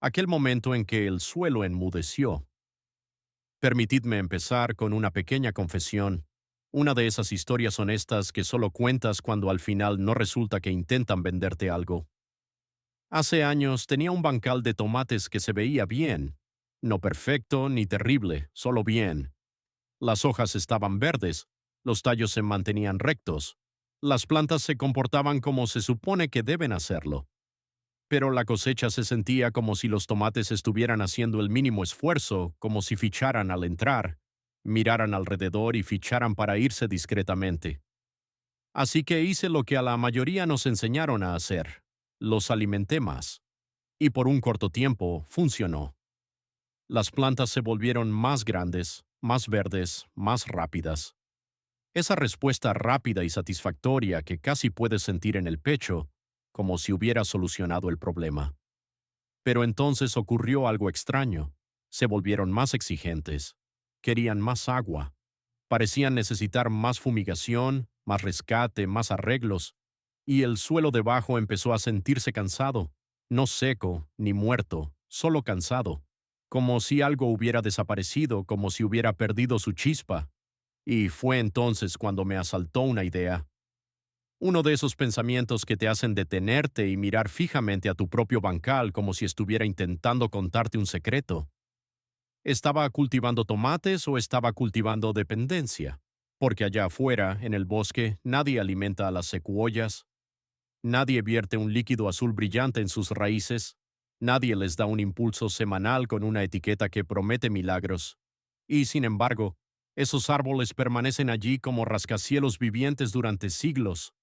aquel momento en que el suelo enmudeció. Permitidme empezar con una pequeña confesión, una de esas historias honestas que solo cuentas cuando al final no resulta que intentan venderte algo. Hace años tenía un bancal de tomates que se veía bien, no perfecto ni terrible, solo bien. Las hojas estaban verdes, los tallos se mantenían rectos, las plantas se comportaban como se supone que deben hacerlo. Pero la cosecha se sentía como si los tomates estuvieran haciendo el mínimo esfuerzo, como si ficharan al entrar, miraran alrededor y ficharan para irse discretamente. Así que hice lo que a la mayoría nos enseñaron a hacer. Los alimenté más. Y por un corto tiempo funcionó. Las plantas se volvieron más grandes, más verdes, más rápidas. Esa respuesta rápida y satisfactoria que casi puedes sentir en el pecho, como si hubiera solucionado el problema. Pero entonces ocurrió algo extraño. Se volvieron más exigentes. Querían más agua. Parecían necesitar más fumigación, más rescate, más arreglos. Y el suelo debajo empezó a sentirse cansado. No seco, ni muerto, solo cansado. Como si algo hubiera desaparecido, como si hubiera perdido su chispa. Y fue entonces cuando me asaltó una idea. Uno de esos pensamientos que te hacen detenerte y mirar fijamente a tu propio bancal como si estuviera intentando contarte un secreto. ¿Estaba cultivando tomates o estaba cultivando dependencia? Porque allá afuera, en el bosque, nadie alimenta a las secuoyas, nadie vierte un líquido azul brillante en sus raíces, nadie les da un impulso semanal con una etiqueta que promete milagros. Y, sin embargo, esos árboles permanecen allí como rascacielos vivientes durante siglos.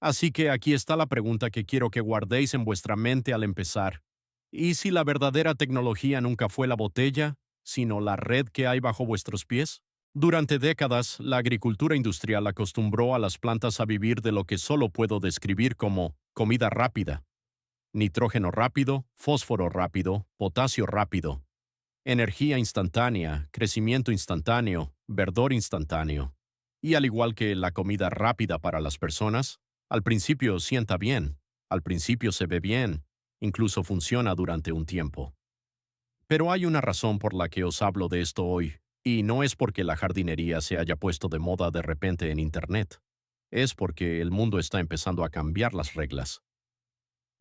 Así que aquí está la pregunta que quiero que guardéis en vuestra mente al empezar. ¿Y si la verdadera tecnología nunca fue la botella, sino la red que hay bajo vuestros pies? Durante décadas, la agricultura industrial acostumbró a las plantas a vivir de lo que solo puedo describir como comida rápida. Nitrógeno rápido, fósforo rápido, potasio rápido. Energía instantánea, crecimiento instantáneo, verdor instantáneo. Y al igual que la comida rápida para las personas, al principio sienta bien, al principio se ve bien, incluso funciona durante un tiempo. Pero hay una razón por la que os hablo de esto hoy, y no es porque la jardinería se haya puesto de moda de repente en Internet. Es porque el mundo está empezando a cambiar las reglas.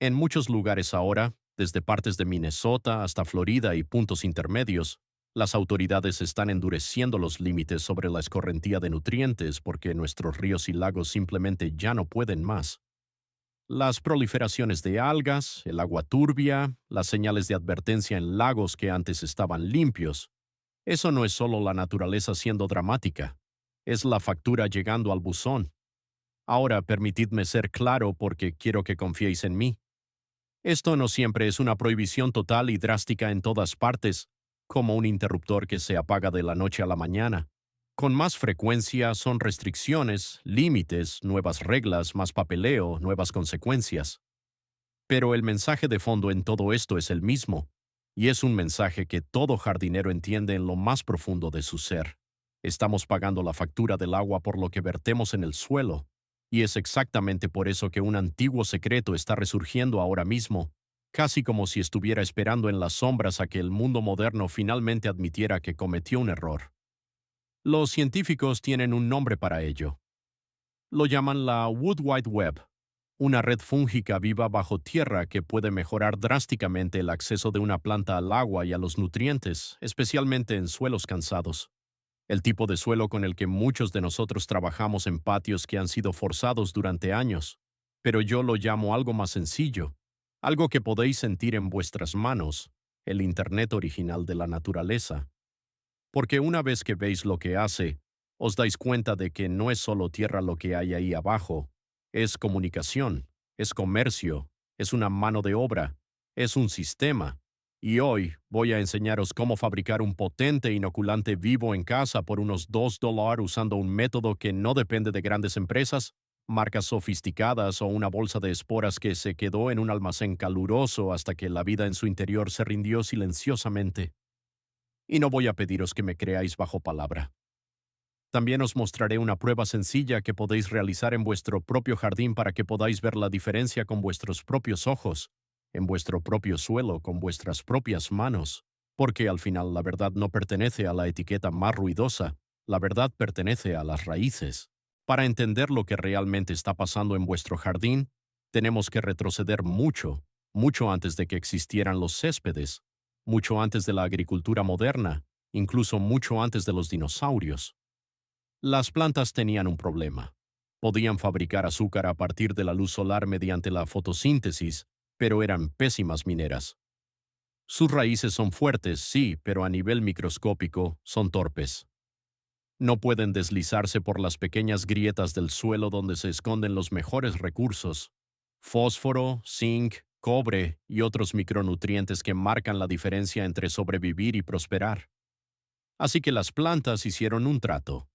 En muchos lugares ahora, desde partes de Minnesota hasta Florida y puntos intermedios, las autoridades están endureciendo los límites sobre la escorrentía de nutrientes porque nuestros ríos y lagos simplemente ya no pueden más. Las proliferaciones de algas, el agua turbia, las señales de advertencia en lagos que antes estaban limpios. Eso no es solo la naturaleza siendo dramática, es la factura llegando al buzón. Ahora permitidme ser claro porque quiero que confiéis en mí. Esto no siempre es una prohibición total y drástica en todas partes, como un interruptor que se apaga de la noche a la mañana. Con más frecuencia son restricciones, límites, nuevas reglas, más papeleo, nuevas consecuencias. Pero el mensaje de fondo en todo esto es el mismo, y es un mensaje que todo jardinero entiende en lo más profundo de su ser. Estamos pagando la factura del agua por lo que vertemos en el suelo, y es exactamente por eso que un antiguo secreto está resurgiendo ahora mismo, casi como si estuviera esperando en las sombras a que el mundo moderno finalmente admitiera que cometió un error. Los científicos tienen un nombre para ello. Lo llaman la Wood Wide Web, una red fúngica viva bajo tierra que puede mejorar drásticamente el acceso de una planta al agua y a los nutrientes, especialmente en suelos cansados. El tipo de suelo con el que muchos de nosotros trabajamos en patios que han sido forzados durante años. Pero yo lo llamo algo más sencillo, algo que podéis sentir en vuestras manos, el Internet original de la naturaleza. Porque una vez que veis lo que hace, os dais cuenta de que no es solo tierra lo que hay ahí abajo, es comunicación, es comercio, es una mano de obra, es un sistema. Y hoy voy a enseñaros cómo fabricar un potente inoculante vivo en casa por unos $2 usando un método que no depende de grandes empresas, marcas sofisticadas o una bolsa de esporas que se quedó en un almacén caluroso hasta que la vida en su interior se rindió silenciosamente. Y no voy a pediros que me creáis bajo palabra. También os mostraré una prueba sencilla que podéis realizar en vuestro propio jardín para que podáis ver la diferencia con vuestros propios ojos. en vuestro propio suelo con vuestras propias manos, porque al final la verdad no pertenece a la etiqueta más ruidosa, la verdad pertenece a las raíces. Para entender lo que realmente está pasando en vuestro jardín, tenemos que retroceder mucho, mucho antes de que existieran los céspedes, mucho antes de la agricultura moderna, incluso mucho antes de los dinosaurios. Las plantas tenían un problema. Podían fabricar azúcar a partir de la luz solar mediante la fotosíntesis, pero eran pésimas mineras. Sus raíces son fuertes, sí, pero a nivel microscópico son torpes. No pueden deslizarse por las pequeñas grietas del suelo donde se esconden los mejores recursos: fósforo, zinc, cobre y otros micronutrientes que marcan la diferencia entre sobrevivir y prosperar. Así que las plantas hicieron un trato.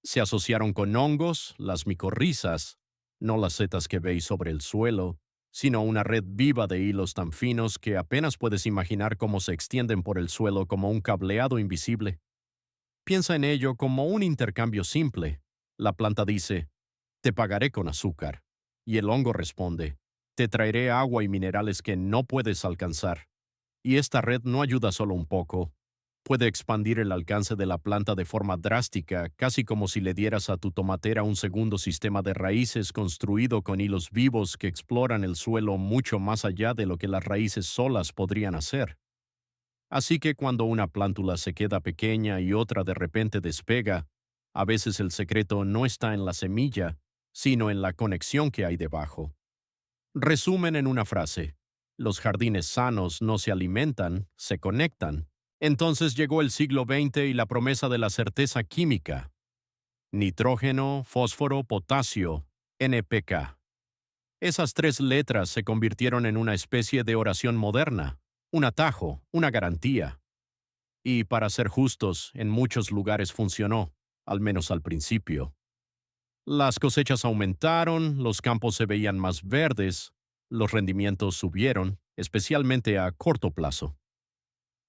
Se asociaron con hongos, las micorrizas, no las setas que veis sobre el suelo, sino una red viva de hilos tan finos que apenas puedes imaginar cómo se extienden por el suelo como un cableado invisible. Piensa en ello como un intercambio simple. La planta dice: te pagaré con azúcar. Y el hongo responde: te traeré agua y minerales que no puedes alcanzar. Y esta red no ayuda solo un poco. Puede expandir el alcance de la planta de forma drástica, casi como si le dieras a tu tomatera un segundo sistema de raíces construido con hilos vivos que exploran el suelo mucho más allá de lo que las raíces solas podrían hacer. Así que cuando una plántula se queda pequeña y otra de repente despega, a veces el secreto no está en la semilla, sino en la conexión que hay debajo. Resumen en una frase: los jardines sanos no se alimentan, se conectan. Entonces llegó el siglo XX y la promesa de la certeza química: nitrógeno, fósforo, potasio, NPK. Esas tres letras se convirtieron en una especie de oración moderna, un atajo, una garantía. Y para ser justos, en muchos lugares funcionó, al menos al principio. Las cosechas aumentaron, los campos se veían más verdes, los rendimientos subieron, especialmente a corto plazo.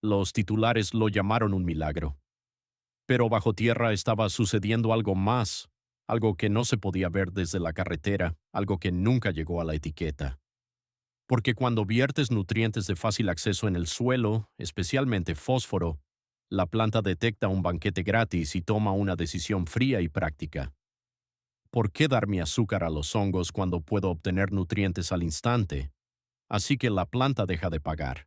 Los titulares lo llamaron un milagro. Pero bajo tierra estaba sucediendo algo más, algo que no se podía ver desde la carretera, algo que nunca llegó a la etiqueta. Porque cuando viertes nutrientes de fácil acceso en el suelo, especialmente fósforo, la planta detecta un banquete gratis y toma una decisión fría y práctica. ¿Por qué dar mi azúcar a los hongos cuando puedo obtener nutrientes al instante? Así que la planta deja de pagar.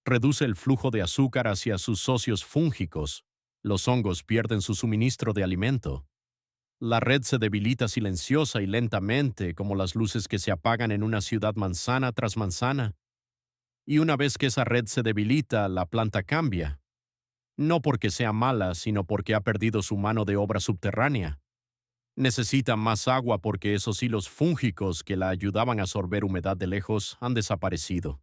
Reduce el flujo de azúcar hacia sus socios fúngicos. Los hongos pierden su suministro de alimento. La red se debilita silenciosa y lentamente, como las luces que se apagan en una ciudad manzana tras manzana. Y una vez que esa red se debilita, la planta cambia. No porque sea mala, sino porque ha perdido su mano de obra subterránea. Necesita más agua porque esos hilos fúngicos que la ayudaban a sorber humedad de lejos han desaparecido.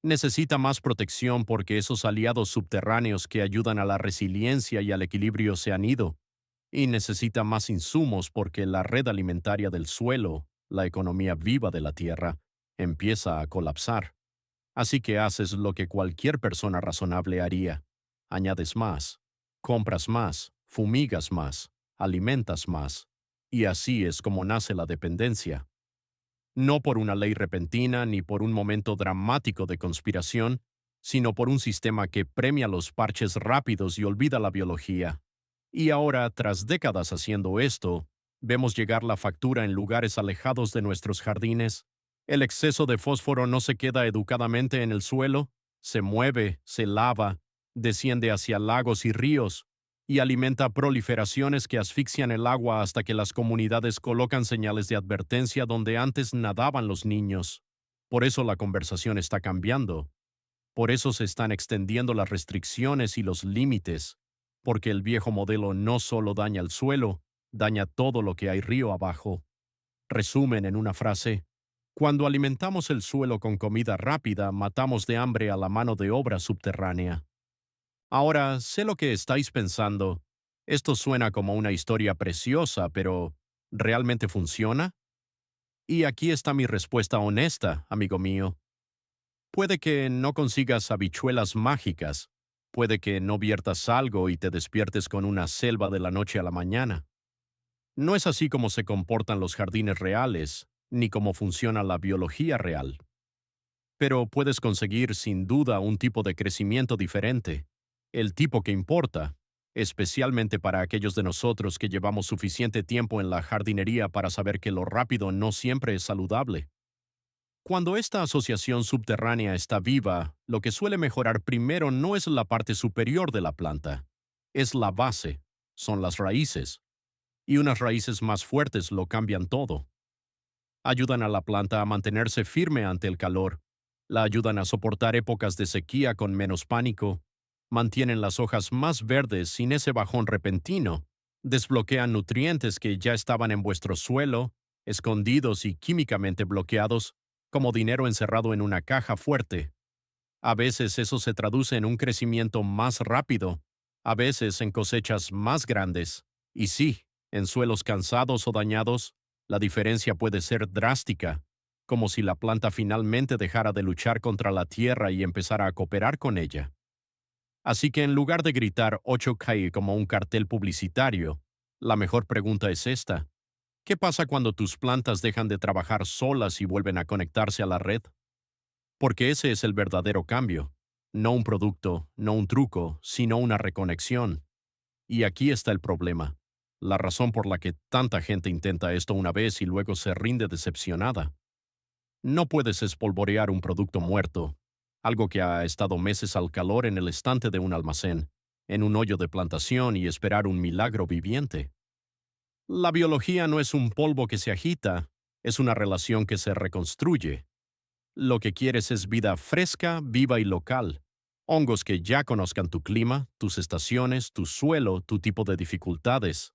Necesita más protección porque esos aliados subterráneos que ayudan a la resiliencia y al equilibrio se han ido. Y necesita más insumos porque la red alimentaria del suelo, la economía viva de la tierra, empieza a colapsar. Así que haces lo que cualquier persona razonable haría: añades más, compras más, fumigas más, alimentas más. Y así es como nace la dependencia. No por una ley repentina ni por un momento dramático de conspiración, sino por un sistema que premia los parches rápidos y olvida la biología. Y ahora, tras décadas haciendo esto, vemos llegar la factura en lugares alejados de nuestros jardines. El exceso de fósforo no se queda educadamente en el suelo, se mueve, se lava, desciende hacia lagos y ríos, y alimenta proliferaciones que asfixian el agua hasta que las comunidades colocan señales de advertencia donde antes nadaban los niños. Por eso la conversación está cambiando. Por eso se están extendiendo las restricciones y los límites, porque el viejo modelo no solo daña el suelo, daña todo lo que hay río abajo. Resumen en una frase: cuando alimentamos el suelo con comida rápida, matamos de hambre a la mano de obra subterránea. Ahora, sé lo que estáis pensando. Esto suena como una historia preciosa, pero ¿realmente funciona? Y aquí está mi respuesta honesta, amigo mío. Puede que no consigas habichuelas mágicas, puede que no viertas algo y te despiertes con una selva de la noche a la mañana. No es así como se comportan los jardines reales, ni cómo funciona la biología real. Pero puedes conseguir sin duda un tipo de crecimiento diferente, el tipo que importa, especialmente para aquellos de nosotros que llevamos suficiente tiempo en la jardinería para saber que lo rápido no siempre es saludable. Cuando esta asociación subterránea está viva, lo que suele mejorar primero no es la parte superior de la planta, es la base, son las raíces, y unas raíces más fuertes lo cambian todo. Ayudan a la planta a mantenerse firme ante el calor, la ayudan a soportar épocas de sequía con menos pánico, mantienen las hojas más verdes sin ese bajón repentino, desbloquean nutrientes que ya estaban en vuestro suelo, escondidos y químicamente bloqueados, como dinero encerrado en una caja fuerte. A veces eso se traduce en un crecimiento más rápido, a veces en cosechas más grandes, y sí, en suelos cansados o dañados, la diferencia puede ser drástica, como si la planta finalmente dejara de luchar contra la tierra y empezara a cooperar con ella. Así que en lugar de gritar 8K como un cartel publicitario, la mejor pregunta es esta: ¿qué pasa cuando tus plantas dejan de trabajar solas y vuelven a conectarse a la red? Porque ese es el verdadero cambio. No un producto, no un truco, sino una reconexión. Y aquí está el problema. La razón por la que tanta gente intenta esto una vez y luego se rinde decepcionada. No puedes espolvorear un producto muerto, algo que ha estado meses al calor en el estante de un almacén, en un hoyo de plantación y esperar un milagro viviente. La biología no es un polvo que se agita, es una relación que se reconstruye. Lo que quieres es vida fresca, viva y local. Hongos que ya conozcan tu clima, tus estaciones, tu suelo, tu tipo de dificultades.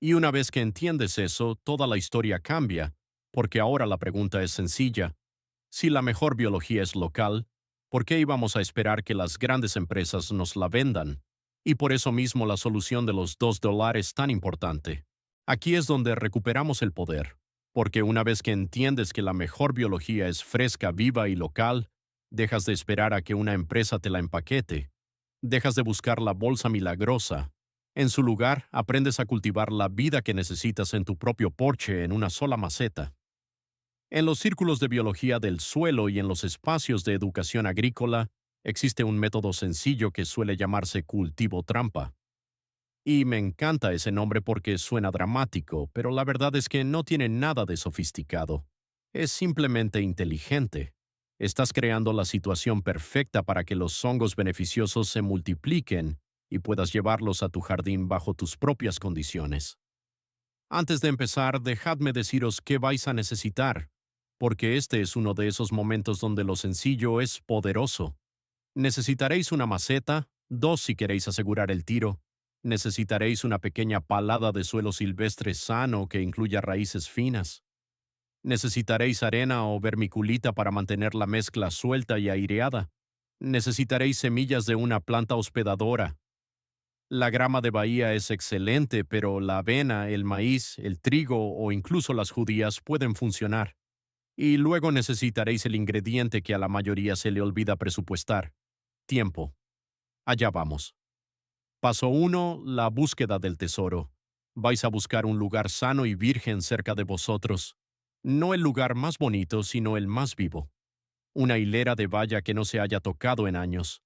Y una vez que entiendes eso, toda la historia cambia, porque ahora la pregunta es sencilla. Si la mejor biología es local, ¿por qué íbamos a esperar que las grandes empresas nos la vendan? Y por eso mismo la solución de los $2 es tan importante. Aquí es donde recuperamos el poder, porque una vez que entiendes que la mejor biología es fresca, viva y local, dejas de esperar a que una empresa te la empaquete. Dejas de buscar la bolsa milagrosa. En su lugar, aprendes a cultivar la vida que necesitas en tu propio porche en una sola maceta. En los círculos de biología del suelo y en los espacios de educación agrícola, existe un método sencillo que suele llamarse cultivo trampa. Y me encanta ese nombre porque suena dramático, pero la verdad es que no tiene nada de sofisticado. Es simplemente inteligente. Estás creando la situación perfecta para que los hongos beneficiosos se multipliquen y puedas llevarlos a tu jardín bajo tus propias condiciones. Antes de empezar, dejadme deciros qué vais a necesitar, porque este es uno de esos momentos donde lo sencillo es poderoso. Necesitaréis una maceta, dos si queréis asegurar el tiro. Necesitaréis una pequeña palada de suelo silvestre sano que incluya raíces finas. Necesitaréis arena o vermiculita para mantener la mezcla suelta y aireada. Necesitaréis semillas de una planta hospedadora. La grama de bahía es excelente, pero la avena, el maíz, el trigo o incluso las judías pueden funcionar. Y luego necesitaréis el ingrediente que a la mayoría se le olvida presupuestar: tiempo. Allá vamos. Paso 1: la búsqueda del tesoro. Vais a buscar un lugar sano y virgen cerca de vosotros. No el lugar más bonito, sino el más vivo. Una hilera de valla que no se haya tocado en años.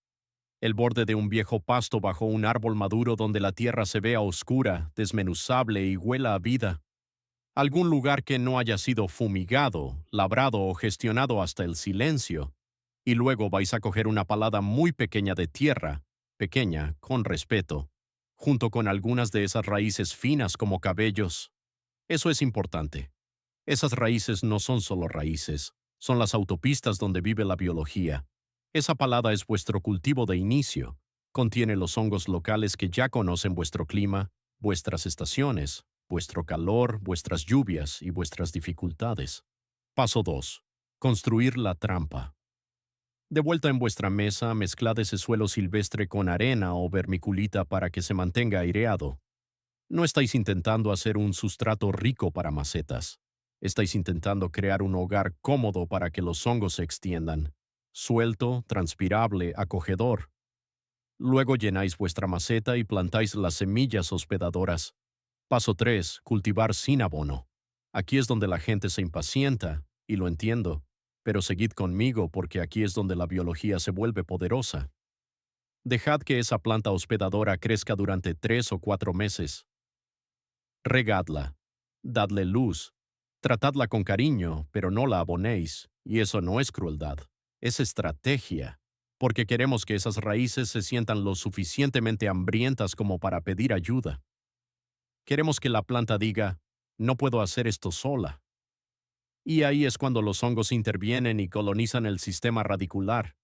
El borde de un viejo pasto bajo un árbol maduro donde la tierra se vea oscura, desmenuzable y huela a vida. Algún lugar que no haya sido fumigado, labrado o gestionado hasta el silencio. Y luego vais a coger una palada muy pequeña de tierra, pequeña, con respeto, junto con algunas de esas raíces finas como cabellos. Eso es importante. Esas raíces no son solo raíces, son las autopistas donde vive la biología. Esa palada es vuestro cultivo de inicio. Contiene los hongos locales que ya conocen vuestro clima, vuestras estaciones, vuestro calor, vuestras lluvias y vuestras dificultades. Paso 2: construir la trampa. De vuelta en vuestra mesa, mezclad ese suelo silvestre con arena o vermiculita para que se mantenga aireado. No estáis intentando hacer un sustrato rico para macetas. Estáis intentando crear un hogar cómodo para que los hongos se extiendan. Suelto, transpirable, acogedor. Luego llenáis vuestra maceta y plantáis las semillas hospedadoras. Paso 3: cultivar sin abono. Aquí es donde la gente se impacienta, y lo entiendo. pero seguid conmigo porque aquí es donde la biología se vuelve poderosa. Dejad que esa planta hospedadora crezca durante 3 o 4 meses. Regadla, dadle luz, tratadla con cariño, pero no la abonéis, y eso no es crueldad, es estrategia, porque queremos que esas raíces se sientan lo suficientemente hambrientas como para pedir ayuda. Queremos que la planta diga, no puedo hacer esto sola. Y ahí es cuando los hongos intervienen y colonizan el sistema radicular.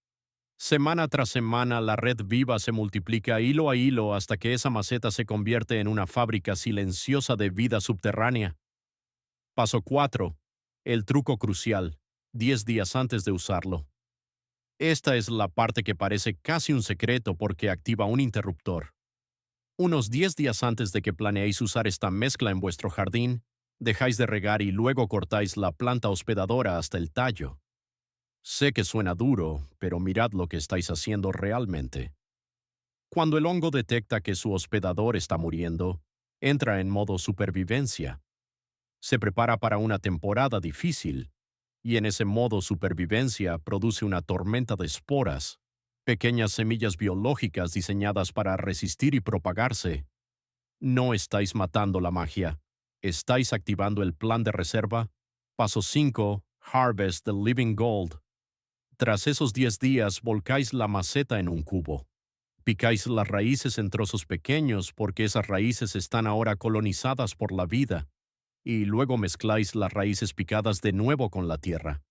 Semana tras semana, la red viva se multiplica hilo a hilo hasta que esa maceta se convierte en una fábrica silenciosa de vida subterránea. Paso 4. El truco crucial. 10 días antes de usarlo. Esta es la parte que parece casi un secreto porque activa un interruptor. Unos 10 días antes de que planeéis usar esta mezcla en vuestro jardín, dejáis de regar y luego cortáis la planta hospedadora hasta el tallo. Sé que suena duro, pero mirad lo que estáis haciendo realmente. Cuando el hongo detecta que su hospedador está muriendo, entra en modo supervivencia. Se prepara para una temporada difícil, y en ese modo supervivencia produce una tormenta de esporas, pequeñas semillas biológicas diseñadas para resistir y propagarse. No estáis matando la magia, estáis activando el plan de reserva. Paso 5. Harvest the Living Gold. Tras esos 10 días, volcáis la maceta en un cubo. Picáis las raíces en trozos pequeños porque esas raíces están ahora colonizadas por la vida, y luego mezcláis las raíces picadas de nuevo con la tierra.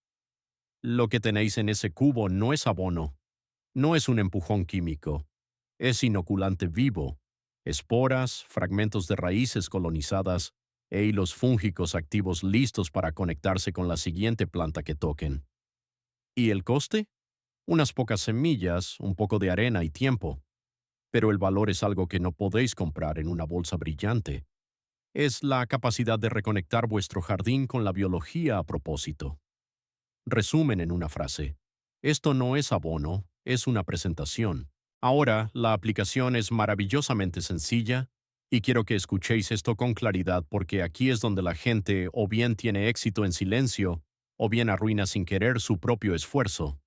Lo que tenéis en ese cubo no es abono, no es un empujón químico, es inoculante vivo, esporas, fragmentos de raíces colonizadas e hilos fúngicos activos listos para conectarse con la siguiente planta que toquen. ¿Y el coste? Unas pocas semillas, un poco de arena y tiempo. Pero el valor es algo que no podéis comprar en una bolsa brillante. Es la capacidad de reconectar vuestro jardín con la biología a propósito. Resumen en una frase. Esto no es abono, es una presentación. Ahora, la aplicación es maravillosamente sencilla, y quiero que escuchéis esto con claridad porque aquí es donde la gente o bien tiene éxito en silencio, o bien arruina sin querer su propio esfuerzo.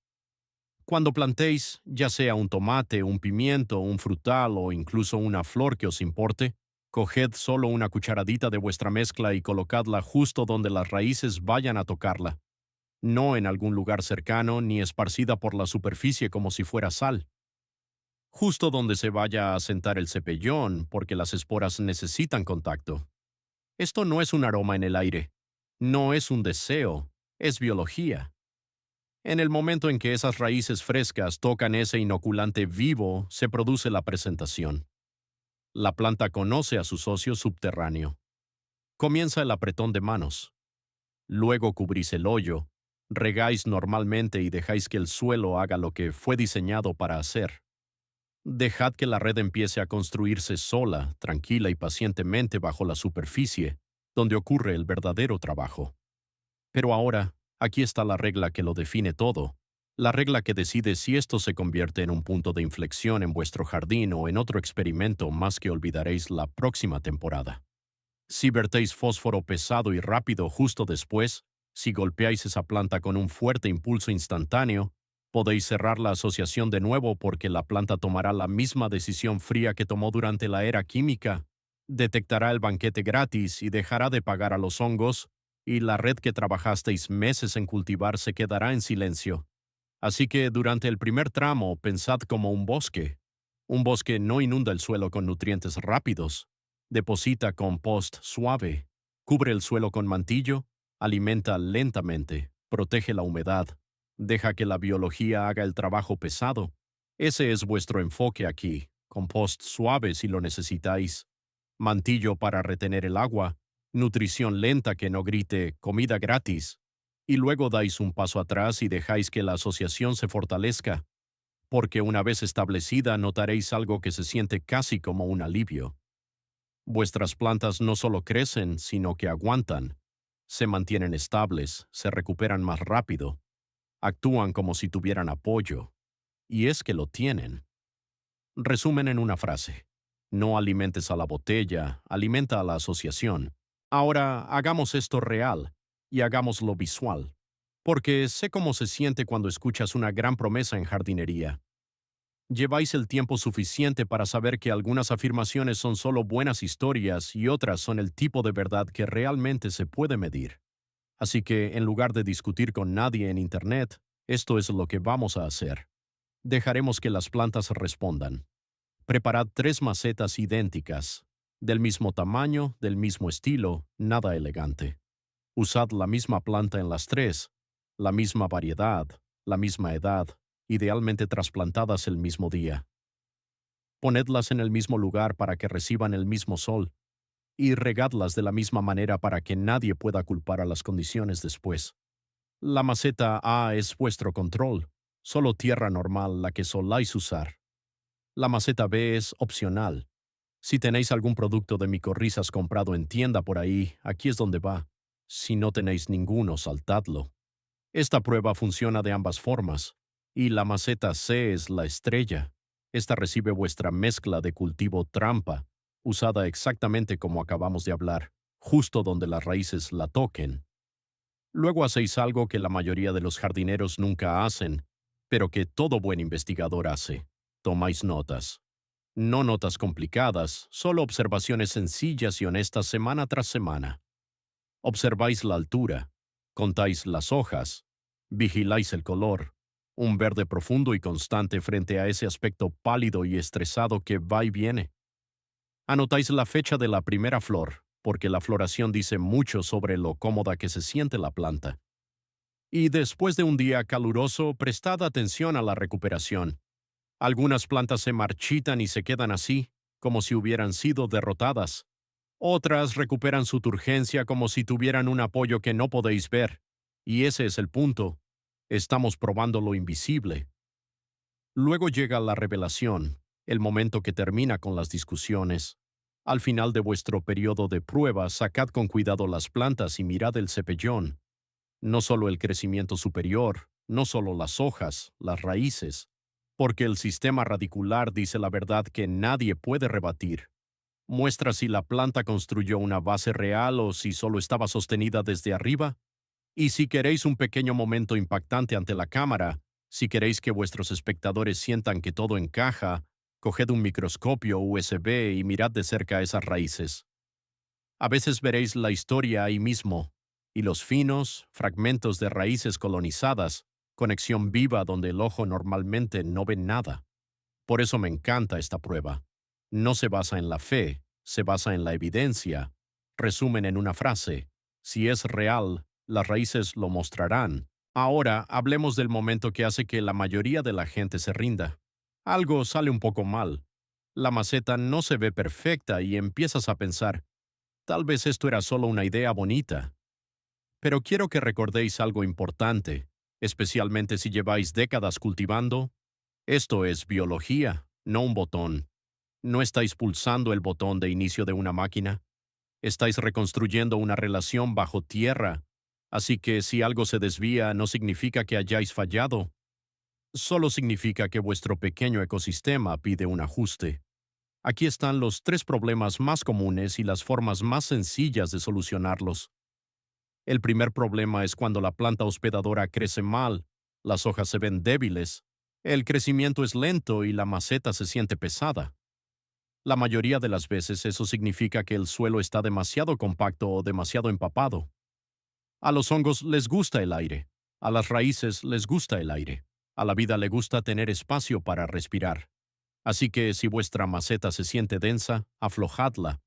Cuando plantéis, ya sea un tomate, un pimiento, un frutal o incluso una flor que os importe, coged solo una cucharadita de vuestra mezcla y colocadla justo donde las raíces vayan a tocarla, no en algún lugar cercano ni esparcida por la superficie como si fuera sal. Justo donde se vaya a sentar el cepellón, porque las esporas necesitan contacto. Esto no es un aroma en el aire, no es un deseo, es biología. En el momento en que esas raíces frescas tocan ese inoculante vivo, se produce la presentación. La planta conoce a su socio subterráneo. Comienza el apretón de manos. Luego cubrís el hoyo, regáis normalmente y dejáis que el suelo haga lo que fue diseñado para hacer. Dejad que la red empiece a construirse sola, tranquila y pacientemente bajo la superficie, donde ocurre el verdadero trabajo. Pero ahora, aquí está la regla que lo define todo, la regla que decide si esto se convierte en un punto de inflexión en vuestro jardín o en otro experimento más que olvidaréis la próxima temporada. Si vertéis fósforo pesado y rápido justo después, si golpeáis esa planta con un fuerte impulso instantáneo, podéis cerrar la asociación de nuevo porque la planta tomará la misma decisión fría que tomó durante la era química, detectará el banquete gratis y dejará de pagar a los hongos, y la red que trabajasteis meses en cultivar se quedará en silencio. Así que durante el primer tramo pensad como un bosque. Un bosque no inunda el suelo con nutrientes rápidos. Deposita compost suave. Cubre el suelo con mantillo. Alimenta lentamente. Protege la humedad. Deja que la biología haga el trabajo pesado. Ese es vuestro enfoque aquí. Compost suave si lo necesitáis. Mantillo para retener el agua. Nutrición lenta que no grite comida gratis. Y luego dais un paso atrás y dejáis que la asociación se fortalezca, porque una vez establecida notaréis algo que se siente casi como un alivio. Vuestras plantas no solo crecen, sino que aguantan, se mantienen estables, se recuperan más rápido, actúan como si tuvieran apoyo, y es que lo tienen. Resumen en una frase. No alimentes a la botella, alimenta a la asociación. Ahora hagamos esto real, y hagámoslo visual. porque sé cómo se siente cuando escuchas una gran promesa en jardinería. Lleváis el tiempo suficiente para saber que algunas afirmaciones son solo buenas historias y otras son el tipo de verdad que realmente se puede medir. Así que, en lugar de discutir con nadie en Internet, esto es lo que vamos a hacer. Dejaremos que las plantas respondan. Preparad 3 macetas idénticas, del mismo tamaño, del mismo estilo, nada elegante. Usad la misma planta en las tres, la misma variedad, la misma edad, idealmente trasplantadas el mismo día. Ponedlas en el mismo lugar para que reciban el mismo sol, y regadlas de la misma manera para que nadie pueda culpar a las condiciones después. La maceta A es vuestro control, solo tierra normal la que soláis usar. La maceta B es opcional. Si tenéis algún producto de micorrizas comprado en tienda por ahí, aquí es donde va. Si no tenéis ninguno, saltadlo. Esta prueba funciona de ambas formas, y la maceta C es la estrella. Esta recibe vuestra mezcla de cultivo trampa, usada exactamente como acabamos de hablar, justo donde las raíces la toquen. Luego hacéis algo que la mayoría de los jardineros nunca hacen, pero que todo buen investigador hace. Tomáis notas. No notas complicadas, solo observaciones sencillas y honestas semana tras semana. Observáis la altura, contáis las hojas, vigiláis el color, un verde profundo y constante frente a ese aspecto pálido y estresado que va y viene. Anotáis la fecha de la primera flor, porque la floración dice mucho sobre lo cómoda que se siente la planta. Y después de un día caluroso, prestad atención a la recuperación. Algunas plantas se marchitan y se quedan así, como si hubieran sido derrotadas. Otras recuperan su turgencia como si tuvieran un apoyo que no podéis ver. Y ese es el punto. Estamos probando lo invisible. Luego llega la revelación, el momento que termina con las discusiones. Al final de vuestro periodo de prueba, sacad con cuidado las plantas y mirad el cepellón. No solo el crecimiento superior, no solo las hojas, las raíces, porque el sistema radicular dice la verdad que nadie puede rebatir. Muestra si la planta construyó una base real o si solo estaba sostenida desde arriba. Y si queréis un pequeño momento impactante ante la cámara, si queréis que vuestros espectadores sientan que todo encaja, coged un microscopio USB y mirad de cerca esas raíces. A veces veréis la historia ahí mismo, y los finos, fragmentos de raíces colonizadas, conexión viva donde el ojo normalmente no ve nada. Por eso me encanta esta prueba. No se basa en la fe, se basa en la evidencia. Resumen en una frase: si es real, las raíces lo mostrarán. Ahora hablemos del momento que hace que la mayoría de la gente se rinda. Algo sale un poco mal. La maceta no se ve perfecta y empiezas a pensar, tal vez esto era solo una idea bonita. Pero quiero que recordéis algo importante, especialmente si lleváis décadas cultivando. Esto es biología, no un botón. No estáis pulsando el botón de inicio de una máquina. Estáis reconstruyendo una relación bajo tierra. Así que si algo se desvía no significa que hayáis fallado. Solo significa que vuestro pequeño ecosistema pide un ajuste. Aquí están los 3 problemas más comunes y las formas más sencillas de solucionarlos. El primer problema es cuando la planta hospedadora crece mal, las hojas se ven débiles, el crecimiento es lento y la maceta se siente pesada. La mayoría de las veces eso significa que el suelo está demasiado compacto o demasiado empapado. A los hongos les gusta el aire, a las raíces les gusta el aire, a la vida le gusta tener espacio para respirar. Así que si vuestra maceta se siente densa, aflojadla.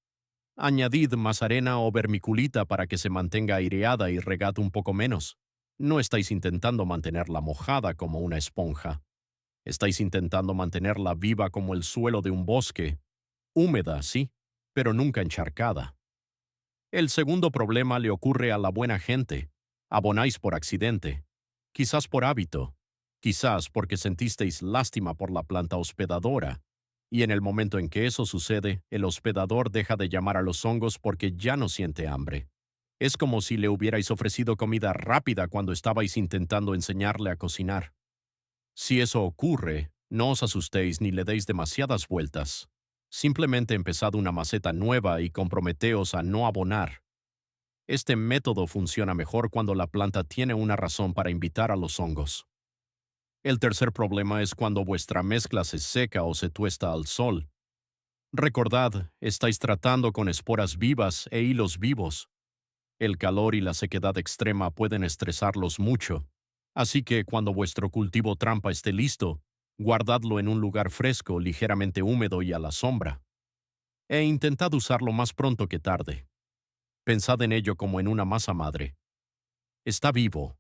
Añadid más arena o vermiculita para que se mantenga aireada y regad un poco menos. No estáis intentando mantenerla mojada como una esponja. Estáis intentando mantenerla viva como el suelo de un bosque. Húmeda, sí, pero nunca encharcada. El segundo problema le ocurre a la buena gente. Abonáis por accidente. Quizás por hábito. Quizás porque sentisteis lástima por la planta hospedadora. Y en el momento en que eso sucede, el hospedador deja de llamar a los hongos porque ya no siente hambre. Es como si le hubierais ofrecido comida rápida cuando estabais intentando enseñarle a cocinar. Si eso ocurre, no os asustéis ni le deis demasiadas vueltas. Simplemente empezad una maceta nueva y comprometeos a no abonar. Este método funciona mejor cuando la planta tiene una razón para invitar a los hongos. El tercer problema es cuando vuestra mezcla se seca o se tuesta al sol. Recordad, estáis tratando con esporas vivas e hilos vivos. El calor y la sequedad extrema pueden estresarlos mucho. Así que cuando vuestro cultivo trampa esté listo, guardadlo en un lugar fresco, ligeramente húmedo y a la sombra. E intentad usarlo más pronto que tarde. Pensad en ello como en una masa madre. Está vivo.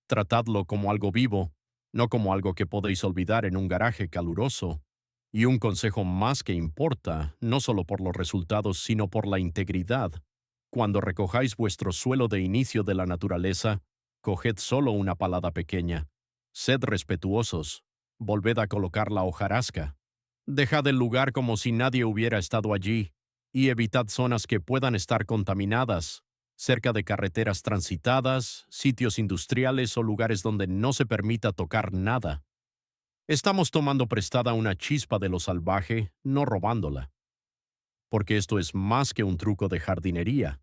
Tratadlo como algo vivo, no como algo que podéis olvidar en un garaje caluroso. Y un consejo más que importa, no solo por los resultados, sino por la integridad. Cuando recojáis vuestro suelo de inicio de la naturaleza, coged solo una palada pequeña. Sed respetuosos. Volved a colocar la hojarasca. Dejad el lugar como si nadie hubiera estado allí, y evitad zonas que puedan estar contaminadas, cerca de carreteras transitadas, sitios industriales o lugares donde no se permita tocar nada. Estamos tomando prestada una chispa de lo salvaje, no robándola. Porque esto es más que un truco de jardinería.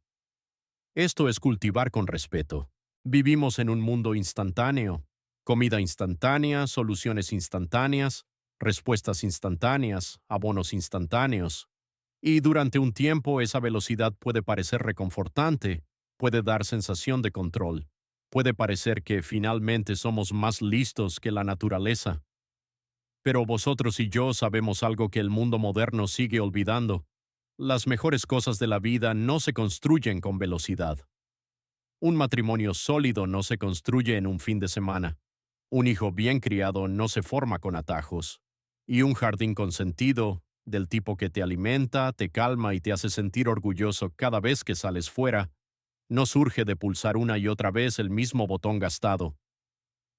Esto es cultivar con respeto. Vivimos en un mundo instantáneo. Comida instantánea, soluciones instantáneas, respuestas instantáneas, abonos instantáneos. Y durante un tiempo esa velocidad puede parecer reconfortante, puede dar sensación de control, puede parecer que finalmente somos más listos que la naturaleza. Pero vosotros y yo sabemos algo que el mundo moderno sigue olvidando. Las mejores cosas de la vida no se construyen con velocidad. Un matrimonio sólido no se construye en un fin de semana. Un hijo bien criado no se forma con atajos. Y un jardín con sentido, del tipo que te alimenta, te calma y te hace sentir orgulloso cada vez que sales fuera, no surge de pulsar una y otra vez el mismo botón gastado.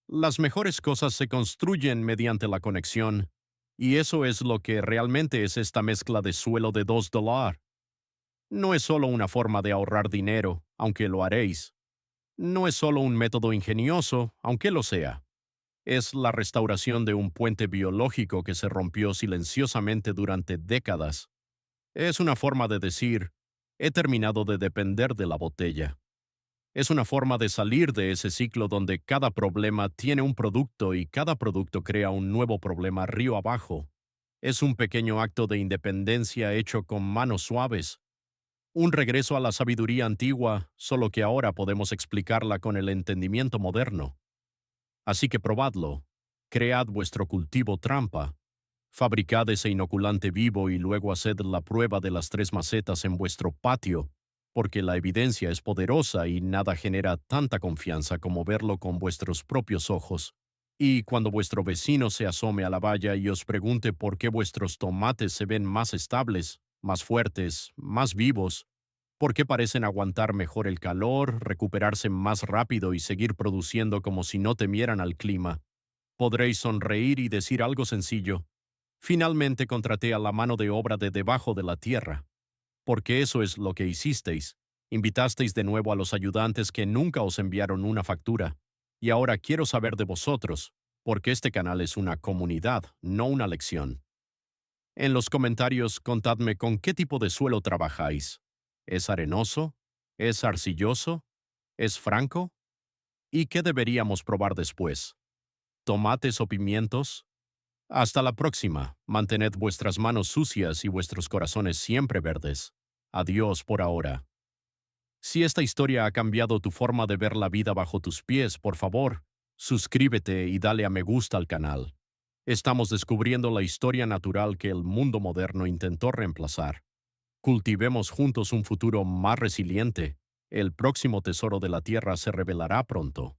Las mejores cosas se construyen mediante la conexión, y eso es lo que realmente es esta mezcla de suelo de $2. No es solo una forma de ahorrar dinero, aunque lo haréis. No es solo un método ingenioso, aunque lo sea. Es la restauración de un puente biológico que se rompió silenciosamente durante décadas. Es una forma de decir, he terminado de depender de la botella. Es una forma de salir de ese ciclo donde cada problema tiene un producto y cada producto crea un nuevo problema río abajo. Es un pequeño acto de independencia hecho con manos suaves. Un regreso a la sabiduría antigua, solo que ahora podemos explicarla con el entendimiento moderno. Así que probadlo. Cread vuestro cultivo trampa. Fabricad ese inoculante vivo y luego haced la prueba de las 3 macetas en vuestro patio, porque la evidencia es poderosa y nada genera tanta confianza como verlo con vuestros propios ojos. Y cuando vuestro vecino se asome a la valla y os pregunte por qué vuestros tomates se ven más estables, más fuertes, más vivos, por qué parecen aguantar mejor el calor, recuperarse más rápido y seguir produciendo como si no temieran al clima, podréis sonreír y decir algo sencillo. Finalmente contraté a la mano de obra de debajo de la tierra. Porque eso es lo que hicisteis. Invitasteis de nuevo a los ayudantes que nunca os enviaron una factura. Y ahora quiero saber de vosotros, porque este canal es una comunidad, no una lección. En los comentarios contadme con qué tipo de suelo trabajáis. ¿Es arenoso? ¿Es arcilloso? ¿Es franco? ¿Y qué deberíamos probar después? ¿Tomates o pimientos? Hasta la próxima. Mantened vuestras manos sucias y vuestros corazones siempre verdes. Adiós por ahora. Si esta historia ha cambiado tu forma de ver la vida bajo tus pies, por favor, suscríbete y dale a me gusta al canal. Estamos descubriendo la historia natural que el mundo moderno intentó reemplazar. Cultivemos juntos un futuro más resiliente. El próximo tesoro de la tierra se revelará pronto.